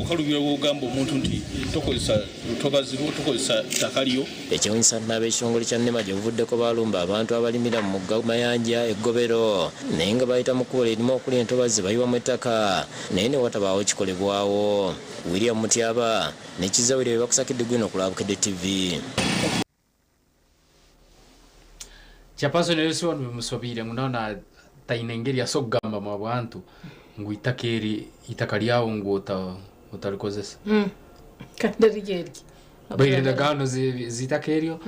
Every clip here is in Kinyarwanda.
okalubira ogamba omuntu nti tokozesa lutobazi tokozesa ttaka-lyo. Ekiwunyisa n'ab'ekitongole kya NEMA gye buvuddeko balumba abantu abalimira mu mugga Mayanja eggobero naye nga bayita mu kkubo erimu okuli entobazi bayiwamu ettaka naye ne watabaawo kikolebwawo. William Mutyaba ne Kizawire bye bakusakidde gwino ku Bukedde TV. Chapaso ne sio nimusobire ngunaona taina engeri asogamba mu bantu ngo itaka lyawo ngo utalikozesa. Kandarigeri. Bayina gano zitakeryo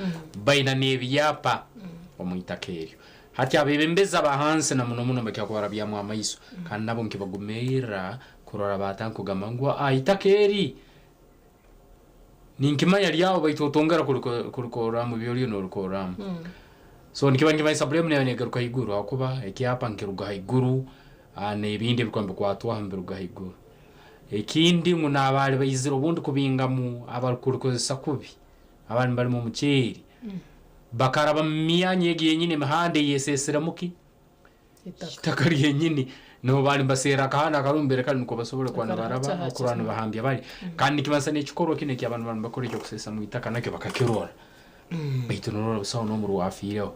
bayina nebyapa omu itakeryo. Hati abebembeza abahansi na muno bakyakwara byamu amaiso kandi nabo nkibagumira kurora batanko gamangwa itakeri ninkimanya lyawo baitotongera kulikora mu byoli no rukora. So nikiba isablem ne garuka higuru akuba ekyapa nkiruga higuru nebindi bikwambe kwatwa hambiruga higuru. Ekindi nguna abali bayizira obundi kubinga mu abakulikozesa kubi abandi bali mu muceri bakaraba myanya yenyine mahande yesesera muki itakari yenyine no bali basera kahana karumbere kandi ko basobole kwana baraba okurana bahambya bali kandi kibansa n'ekikoro kine cy'abantu bakora cyo kusesa mu itaka nakyo bakakirora baitonora busawo no muri wafireho.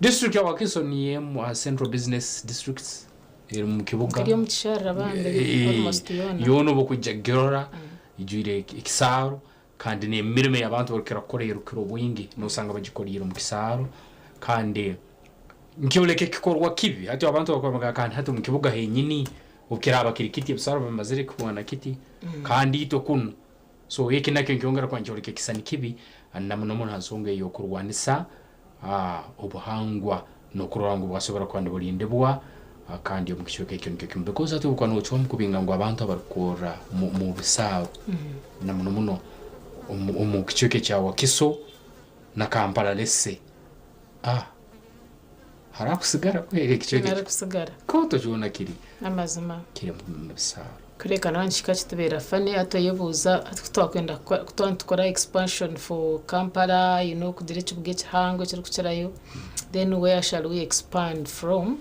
District ya Wakiso ni Central Business Districts mu kibuga kiriyo mutishara bande almost yono bokujagirora ijure ikisaro kandi ne mirime y'abantu bakira korera bwingi no sanga bagikorira mu kisaro kandi nkioleke kikorwa kibi ati abantu bakwamaga kandi hatu mu kibuga henyini ukira abakirikiti bisaro bamazire kubona kiti kandi ito kuno so yeke nakyo nkiongera kwa nkioleke kisani kibi namuno hansonge yo kurwanisa obuhangwa no kurango bwasobora kwanda bulindebwa kandi mu kishoke kintu kimbekoza tu kwa no chom kubinga ngo abantu abarukora mu bisabo namuno mu kishoke cya Wakiso na Kampala lesse harakusigara kwere kishoke harakusigara ko to jona kiri amazima kiri mu bisabo kureka nanshika kitubera fane atoyebuza twakwenda tukora expansion for Kampala kudire kibuge kihango kiri kucerayo then where shall we expand from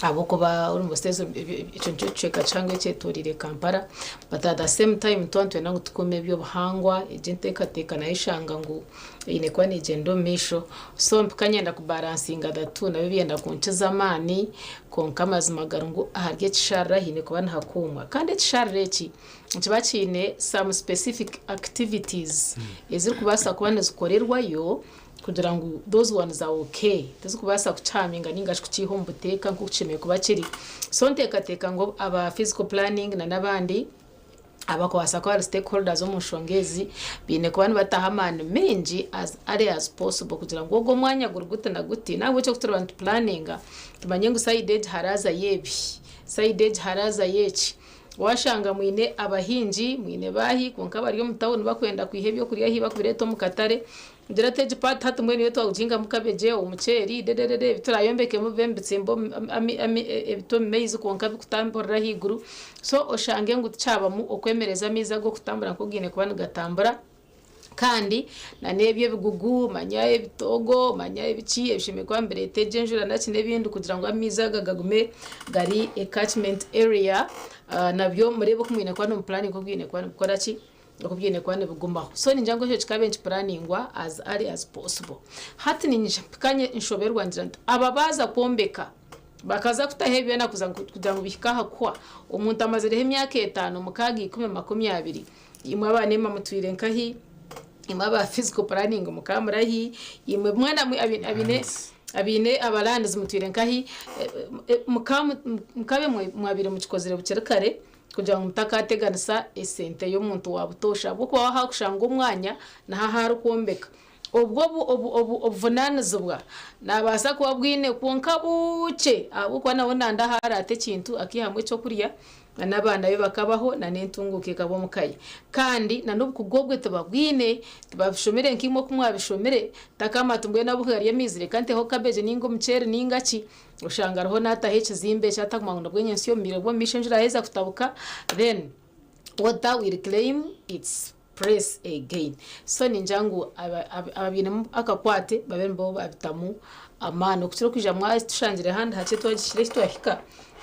aboko ba urumbo stezo icyo cheka cyangwa cyetorire Kampala but at the same time twantwe nango tukome byo buhangwa ejenteka na ishanga ngo inekwa ni gendo misho so mpikanyenda kubalansinga datu na bibiyenda kunkiza amani konka mazimagara ngo aharye kishara hine kubana hakumwa kandi kishara eki kibakine some specific activities eziri kubasa kubana zikorerwayo kugira ngo those ones are okay tezo kubasa kucaminga ningashi kucihomba teka nko kucemeye kuba kiri so nteka ngo aba physical planning na nabandi abakwasa kwa stakeholders omushongezi bine kubana batahamana menji as early as possible kugira ngo go mwanya gurugute na guti nabo cyo kutura abantu planninga tumanye ngo side haraza yebi side haraza yechi washanga mwine abahinji mwine bahi konka bari yo mutawuni bakwenda kwihebyo kuriya hiba kubireto mukatare ndira teje part hatu mwene yeto awujinga mukabeje umuceri dededede biturayombeke mu vembitsembo ebito meize konka bikutambura higuru so oshange ngo cyaba mu okwemereza miza go kutambura nkugine kubana gatambura kandi na nebye bigugu manya ebitogo manya ebici ebishime kwa mbere teje njura ndaki nebindi kugira ngo amiza gagagume gari a catchment area nabyo murebe kumwine kwa no planning kugine kwa gukora ki okubyine kwane bugumbaho so ninjango cyo kikabenchi planningwa as early as possible hati ninjapikanye inshoberwa ngira ababaza kombeka bakaza kutahebye na kugira ngo bihikaha kwa umuntu amazire emyaka 5 mukagi 10 imwe abanema mutwire nkahi imwe aba physical planning mukamurahi imwe mwana abine abalandizi mutwire nkahi mukabe mwabire mukikozere bukerekare kugira ngo mutakateganisa esente yo muntu wabutosha bwo kwa hakushanga umwanya na hahari kuombeka ubwo obuvunanizibwa nabasa kuba bwine konka buke abo kwa nabona ndahara ate kintu akihamwe cyo kuriya nabana be bakabaho na nentunguke kabo mukaye kandi na n'ubukugobwe tubabwine tubashomere nkimo kumwabishomere takama tumbwe nabuhari yamizire kandi ho kabeje ningo mucere ningaki ushangaraho natahece zimbe cyatakumanga bwenyensi yo mirebo mishenjira heza kutabuka then what that will claim it's press again so ninjangu ababine akakwate babe mbo babitamu amano kutiro kuja mwashangire handi hace twagishire twahika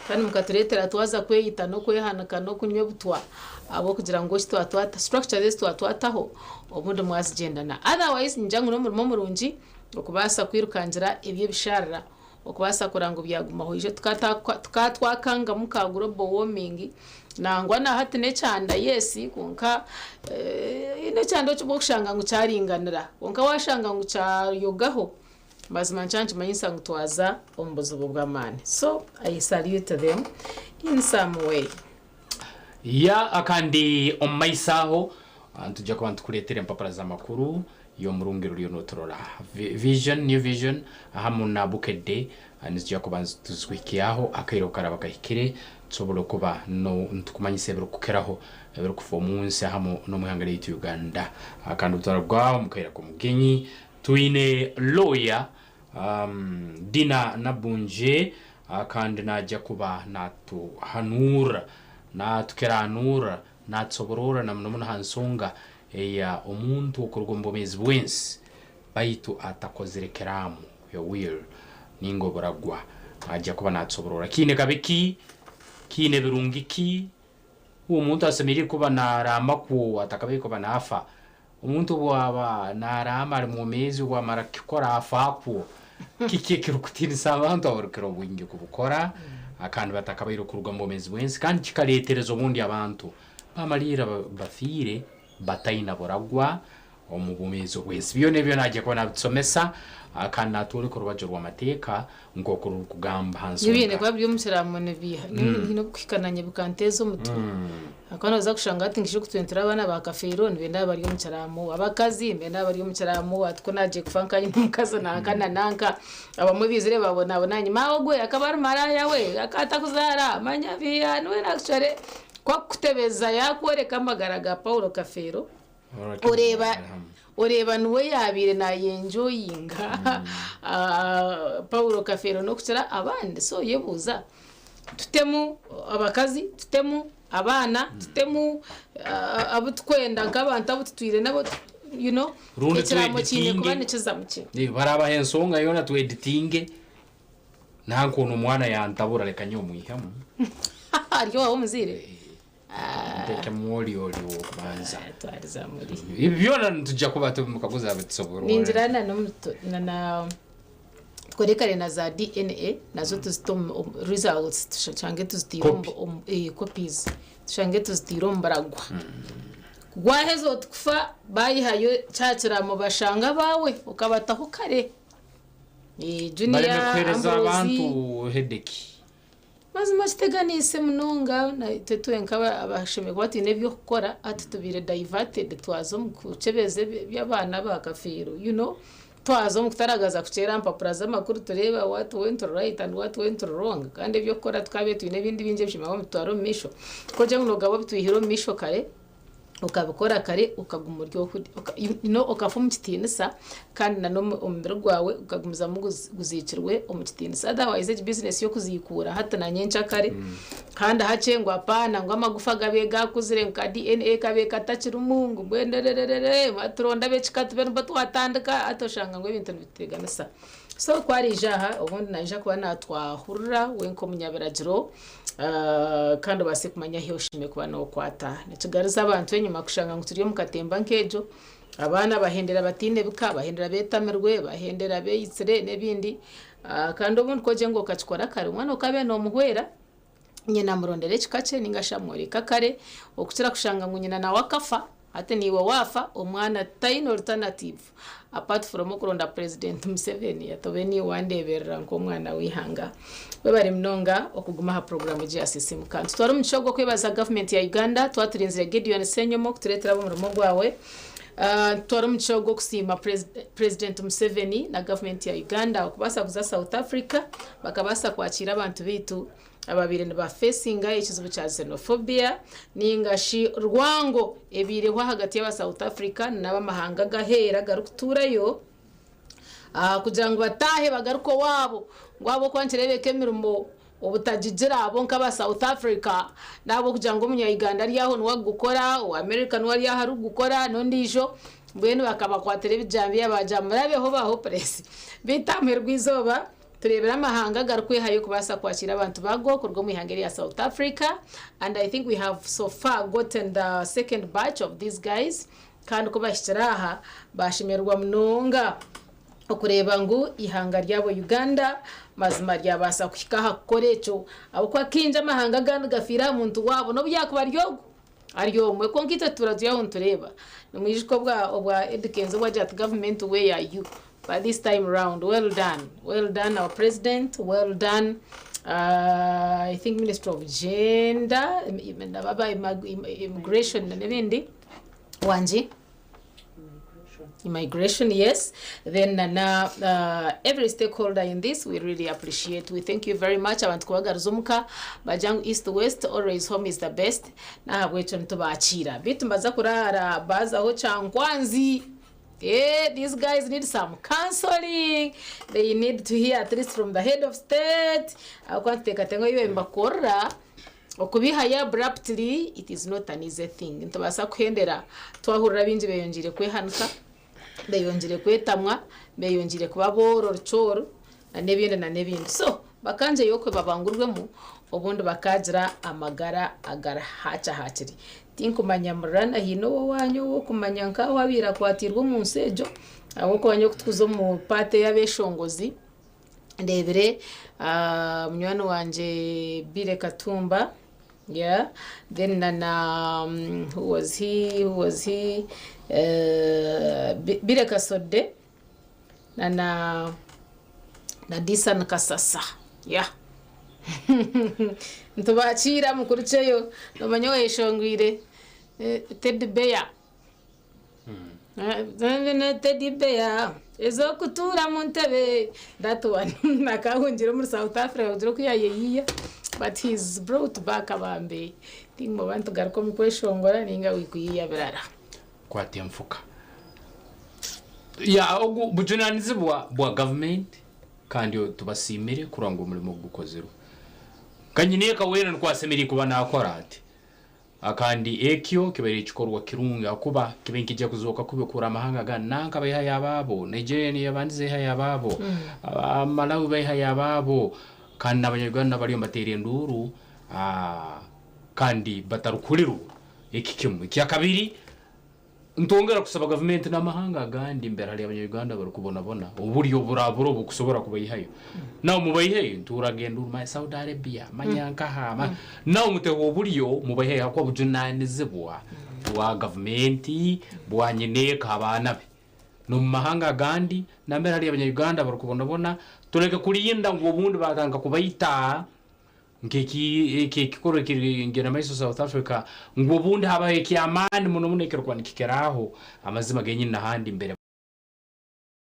kandi mukaturetera twaza kweyita no kwehanaka no kunywe butwa abo kugira ngo twatwata structure this twatwataho obundi mwazigendana otherwise ninjangu no murimo murungi okubasa kwirukangira ibyo bisharira okubasa kurango byagumaho ije tukatwakanga muka global warming nangwa na hatine cyanda yesi kunka ine cyando cyo kushanga ngo cyaringanira kunka washanga ngo cyayogaho mazima nchanje manyisa ngutwaza ombuzo bw'amane so I salute them in some way ya akandi omaisaho tujya kubantu kuretera impapara za makuru yo murungiro ryo notorora new vision ahamuna bukede anizya kubanza tuzwikiyaho akairo karaba kahikire tsobolo kuba no ntukumanyise bero kukeraho bero kufa umunsi hamo no muhangare y'U Uganda akandi utaragwa mukaira ku mugenyi tuine lawyer Dina Nabunje akandi najya kuba natuhanura natukeranura natsoborora na mno hansonga ya omuntu okurugombo mezi bwensi baitu atakozerekeramu yo will ningo baragwa ajya kuba natsoborora kine kabeki kine birungiki uwo muntu asemiri kuba narama ku atakabeko banafa umuntu waba narama ari mu mezi wa marakikora afapo kikekirukutini sabantu abarukero bwingi kubukora akandi batakabayiro kurugombo mezi bwensi kandi kikareterezo bundi abantu bamalira bafire bataina boragwa omubumezo bwese byo nebyo najye ko nabitsomesa akandi naturi ko rubajo rw'amateka ngo kugamba hanso yibine kwa byo musiramu nebiha no kwikananye bukantezo mutu akana za kushanga ati ngisho kutwentera abana ba kafeiro nbenda bari mu cyaramu abakazi mbenda bari mu cyaramu atko naje kufankanye n'umukaza nakana nanka abamubizire babona abonanye mawo gwe akabar maraya we akata kuzara manyaviya nwe nakshare kwa kutebeza yakwereka amagaraga Paulo Kafero ureba nuwe yabire na enjoyinga Paulo Kafero no kugira abandi so yebuza tutemu abakazi tutemu abana tutemu abutwenda ngabantu abutwire nabo you know ikiramo kine kubane kizamuki baraba hensonga yona tu editinge nanko no mwana yantabura reka nyomwihamu ariyo aho muzire ndeka mwoli oli okubanza twariza muri ibyo tujja kuba mukaguza abitsoboro ninjirana na tkorekare na za DNA nazo tuzito results tushange tuzitirombo copies tushange tuzitirombaragwa gwahezo tukufa bayihayo cyakira mu bashanga bawe ukabataho kare junior ambereza abantu hedeki mazima kiteganise munonga na tetuwe nkaba abashime kwati nebyo gukora ati tubire diverted twazo mu kucebeze by'abana ba Kafiro you know twazo mu kutaragaza kucera mpapura z'amakuru tureba what went right and what went wrong kandi byo gukora twabe twine bindi binje bishima mu twaro misho ko je ngogabo bitwihiro misho kare ukabikora kare ukaguma uryo no ukafuma kitinisa kandi no umbere gwawe ukagumiza mu guzikirwe umukitinisa otherwise business yo kuzikura hata na nyencha kare kandi hacengwa pana ngo amagufa gabega kuzire nka DNA kabe katachira umungu bwendererere baturonda becikatube batwatandika atoshanga ngo ibintu biteganisa so kwari jaha ubundi naje kuba natwahurura wenko munyabiragiro kandi base kumanya hiyo shime kuba no kwata nitugariza abantu enyuma kushanga ngo turiyo mukatemba nkejo abana bahendera batinde buka bahendera betamerwe bahendera beyitsire nebindi kandi ubundi koje ngo kacikora kare umwana ukabe no muhwera nyina murondere kikace ningashamwori kakare okukira kushanga ngo nyina na wakafa ate niwe wafa umwana taino alternative apart from kuronda president Museveni yatobeni wandeberera ngo umwana wihanga we bari mnonga okuguma ha program ya system kandi twari mucogo kwebaza government ya Uganda twaturinzire Gideon Senyomo kuturetera bo murumo gwawe twari mucogo kusima president Museveni na government ya Uganda okubasa kuza South Africa bakabasa kwakira abantu bitu ababire ba facinga ikizubu cya xenophobia ningashi rwango ebireho hagati y'aba South Africa n'abamahanga gahera garukuturayo kugira ngo batahe bagaruko wabo ngwabo kwancirebe kemirumbo obutajigira abo nk'aba South Africa nabo kugira ngo umunya Uganda ari yaho nwa gukora o America nwa ari yaho gukora nondijo mbwene bakaba kwa televijambi yabaja murabeho baho press bitamherwa izoba turebera amahanga garukwe hayo kubasa kwakira abantu bago kurwo mihangeri ya South Africa, and I think we have so far gotten the second batch of these guys kandi ko bashyiraha bashimerwa mnonga okureba ngo ihanga ryabo Uganda mazima ryabasa kushikaha korecho abo kwa kinja amahanga gandi gafira muntu wabo no byakuba ryogo ariyo mwe konkita turaziyaho ntureba numwijiko bwa edukenzo wajat government where are you but this time around well done our president, well done I think Minister of Gender immigration na nebindi wanji immigration, yes. Then every stakeholder in this we really appreciate. We thank you very much. Abantu kubagaruzumuka bajangu east west, always home is the best. Na habwecho ntubachira bitu mbaza kurara baza ho chankwanzi. These guys need some counseling. They need to hear at least from the head of state. Akwanteka tengo iwe mbakora okubihaya abruptly, it is not an easy thing. Ntubasa kuhendera twahurira binji beyonjire kwehanuka, beyonjire kwetamwa, beyonjire kubaboro rucoro na nebindi. So bakanje yokwe babangurwemo obundi bakagira amagara agara haciri tinkumanya murana hino wanyu wo kumanya nka wabira kwatirwa mu nsejo abo kwanyo kutuzo mu pate y'abeshongozi ndebere munywano wanje Bire Katumba, yeah. Then who was he Bire Kasode na Disan Kasasa, yeah. Ntubachira mukurucheyo no manyo eshongwire Teddy Bear Teddy Bear ezo kutura muntebe that one nakahunjira muri South Africa ujiro kuyayeyiya but he's brought back abambe think mo bantu garuko mukweshongora ninga wikuyiya birara kwati mfuka ya ogu bujunanize bwa government kandi tubasimire kuranga umurimo gukozero kanyine kawena nkwasemiri kuba nakora ati akandi ekyo kibere kikorwa kirunga kuba kibenki je kuzoka kubekura amahanga gananka bayiha yababo Nigeria yabandize yababo Malawi bayiha yababo kandi abanyarwanda bari mbatere nduru kandi batarukuriro iki kimwe kya kabiri ntongera kusaba government n'amahanga gandi imbere ari abanyarwanda bari kubona uburyo buraburo bukusobora kubayihayo nawo mubayihe turagenda uruma Saudi Arabia manyanka hama nawo muteho uburyo mubayihe akwa bujunanize bwa government bwanyene kabana be no mahanga gandi nambere ari abanyarwanda bari kubona tureke kuriyinda ngo ubundi batanga kubayita ngeki kikoro kirengera muri South Africa ngo bundi habaye kiamani muno munekero kwanikikeraho amazima genyi nahandi imbere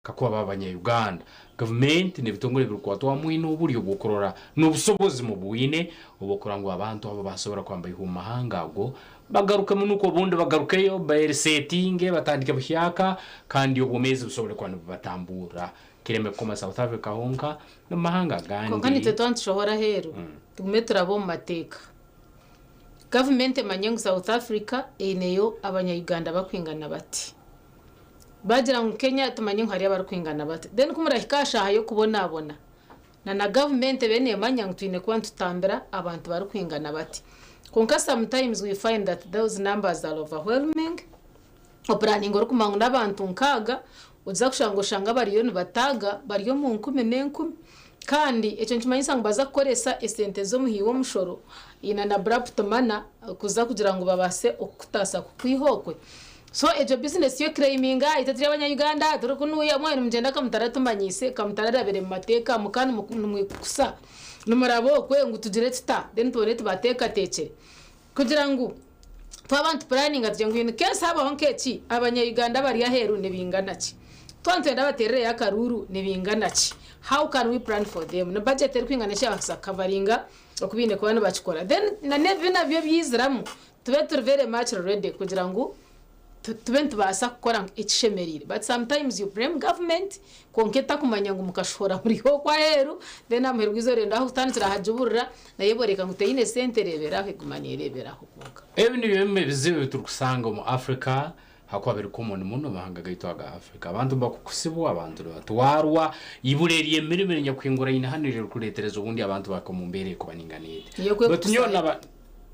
kakuba babanye Uganda government ne bitongore birkwatwa mwino uburyo bukorora n'ubusobozi mu buine ubukora ngo abantu abo basobora kwambaye humahanga ngo bagaruke munuko bundi bagarukeyo ba setting batandike bushyaka kandi ubumezi busobore kwanu batambura kireme koma South Africa honka n'amahanga gandi kandi tetonshobora hero tugume turabo mu mateka government manyengu South Africa eneyo abanya-Uganda bakwingana bati bagira ngo Kenya tumanyengu hari abarukwingana bati then kumurahikasha hayo kubona na government bene manyengu twine kwa tutambira abantu barukwingana bati konka sometimes we find that those numbers are overwhelming operaning orukumangu n'abantu nkaga uza kushanga bariyo nibataga bariyo mu 10 kandi echo nchimanyisa ngo baza kukoresa esente zo muhiwo mushoro ina na abrupt manner kuza kugira ngo babase okutasa kukwihokwe so ejo business yo claiminga itatira abanya-Uganda turukunuya mwana mugenda kamutara tumanyise kamutara rabere mu mateka mukani mwikusa numurabo kwe ngo tugire tuta then tubone tubateka tekere kugira ngo twabantu planning atje ngo case haba honkeki abanya-Uganda bari yaheru nebingana ki twantenda baterere yakaruru nebingana ki. How can we plan for them? No budget eri kwinganisha bakasa coveringa okubine kubana bakikora then na nebina byo byiziramu tube turi very much ready kugira ngo tubente basa gukora ikishemerire but sometimes you blame government konketa kumanya ngo mukashora muri ho kwa heru then amherwa izo renda aho utandira hajuburira nayeboreka ngute ine sente rebera aho igumaniye rebera aho kuka ebindi bimwe bizibe biturukusanga mu Africa hakwabera ko umuntu muno bahanga gaitwaga Africa abantu bakusibo abantu batwarwa ibureriye mirimo nyakwingura inahanirira kuretereza ubundi abantu bakomumbere kubaninganire but nyona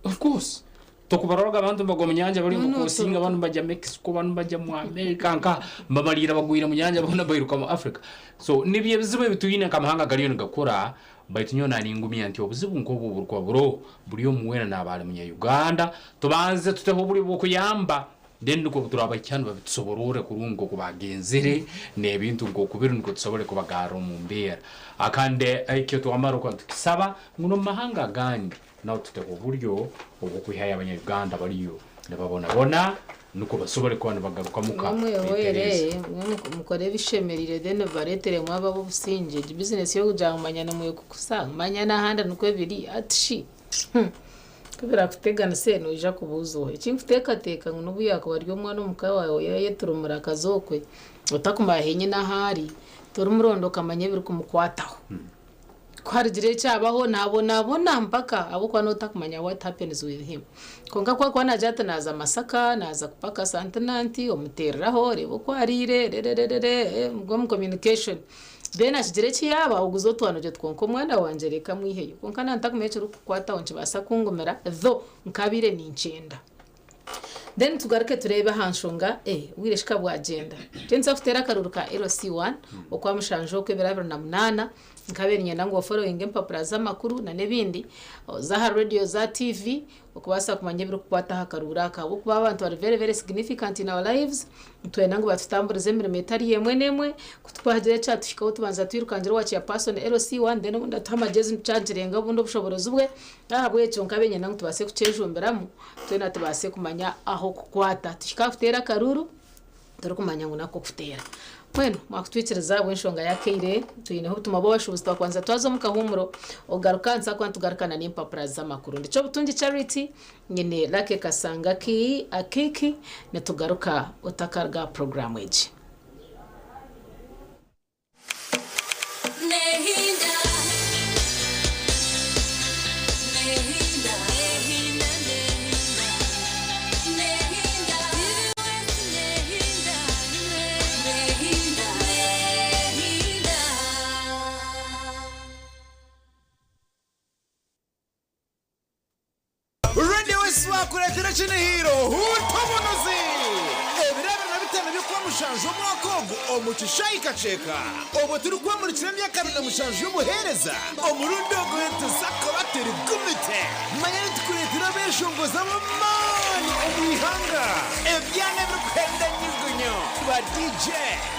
of course tokubaroga abantu bago mu nyanja bari mu kusinga abantu bajya Mexico abantu bajya mu America nka babarira bagwira mu nyanja bona bayiruka mu Africa so nibiye bizibe bituyine kamahanga gariyo ngakora baitunyona n'ingumi anti obuzibu nko buburwa bro buriyo muwena nabale mu Uganda tubanze tuteho buri bwo kuyamba then nuko turaba cyane babitsoborore kurungo kubagenzere nebintu ngo kubira nuko tsobore kubagaro mu mbera akande aikyo twamaro kwa tukisaba nguno mahanga gandi naho tuteho buryo ubwo kwihaya abanyarwanda bariyo ndababona nuko basobore kubana bagaruka muka mukore bishemerire then baretere mwaba businje business yo kujamanya na muyo kukusanga manyana handa nuko biri atishi kubera kutegana seno ija kubuzo iki teka ngo nubu yako baryo mwana umukaya wawe yeturumura kazokwe utakumahenye nahari turumurondo kamanye biri kumukwataho kwarigire cyabaho nabona mpaka abo kwa notakumanya what happens with him konga kwa najata naza masaka naza kupaka santananti omutereraho rebo kwarire mgo mu communication then ashigire cyaba uguzotwana je twonko mwana wanje reka mwiheyo konka nantakumeche rukwata onche basa kungomera tho nkabire ni ncenda then tugaruke turebe hanshonga wireshika bwa agenda tenza futera karuruka LC1 okwa mushanjo kwe birabira na munana nkabere nyenda ngo following empapura z'amakuru na nebindi za radio za TV okubasa kumanye biro kwata hakarura kabo kuba abantu are very very significant in our lives twenda ngo batutamburize mirimo itari yemwe nemwe kutwahagire cyatufikaho tubanza twirukangira wachi ya person LC1 then ubundi atamagezi ncyangirenga bundo bushoborozi bwe ahabwe cyo nkabenya nangu tubase kucejumberamo twena tubase kumanya aho kukwata tushikafutera karuru turi kumanya ngo nako kufutera bueno mwakutwikiriza bwenshonga yakeire tuyineho tumabo bashubuzwa kwanza twazo mukahumuro ogarukanza kwa tugarukana n'impapura z'amakuru ndico butungi charity nyene lake kasanga ki akiki netugaruka utakarga program eje kuretera chine hiro hutobonozi ebirabira na bitano byo kwa mushanjo mwakogo omuchishaika cheka obo turi kwa muri kiremya kabiri na mushanjo y'umuhereza omurundo gwete sakabateri gumite manyari tukuretera beshongo z'abamani omwihanga ebyana biri kwenda nyugunyo ba DJ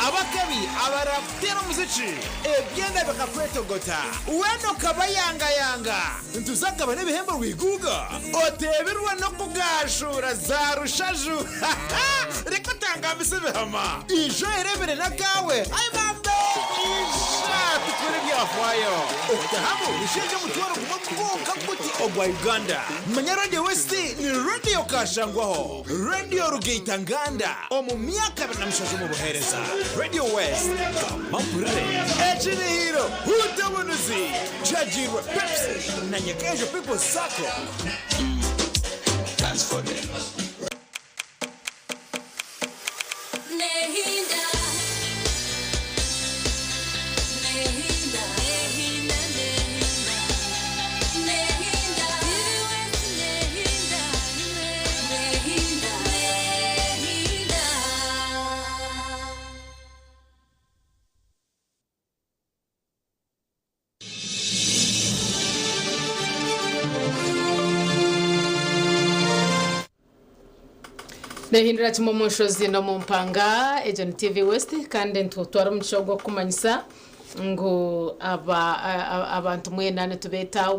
abakabi abaraptera muziki ebyana bakakwetogota weno kabayanga ntuzakaba n'ibihembo wiguga oteberwa no kugashura za rushaju reka tangambise behama ijo erebere na kawe ay mambe isha tukore byafwayo otahamu bisheje mutwaro kumakuka kuti ogwa Uganda manya Radio West ni radio kashangwaho radio Rugeita Nganda omu myaka na mshaje mu buhereza Radio West mampure echini hiro hutabonuzi chajirwa Pepsi na nyekejo people sako dance for them. Nehindira chimomushozi no mumpanga Agent TV West kandi ntutwara umuco gwo kumanyisa ngo abantu mwe nane tubeta